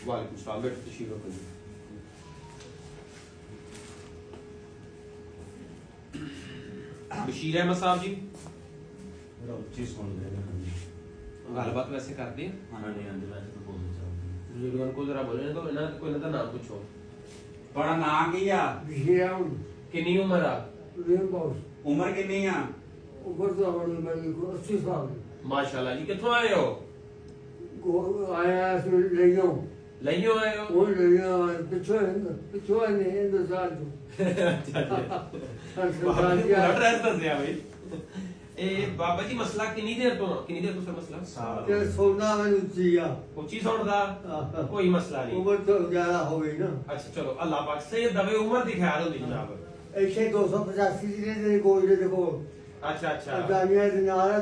वालेकुम सलाम बेटा तशरीफ रखो जी। बशीर अहमद साहब जी ਉੱਚੀ ਸੁਣਦੇ ਨੇ गलबात वैसे करते हैं ਹਾਂਜੀ ਹਾਂਜੀ ਵੈਸੇ ਤਾਂ ਬੋਲਦੇ ਚੱਲਦੇ बुजुर्गों को जरा बोले तो इन्हें कोई इन्हें नाम पूछो ਤੁਹਾਡਾ ਨਾਂ ਕੀ ਆ किन्नी उम्र आ ਉਮਰ ਕਿੰਨੀ ਆ माशाल्लाह जी कित्थों आए हो आया लियो लइयों आए हो वो लियो पिछो ने हिंदुस्तान तो एड्रेस दसया भाई ए बाबा जी मसला किन्नी देर तो सर मसला के सोना में उचिया उची सुनदा कोई मसला नहीं उम्र तो ज्यादा हो गई ना अच्छा चलो अल्लाह पाक से दवे उम्र दी ख्याल होंदी जनाब ऐसे 285 दिन दे गोल दे देखो अच्छा अच्छा जानिया दिन आ रहा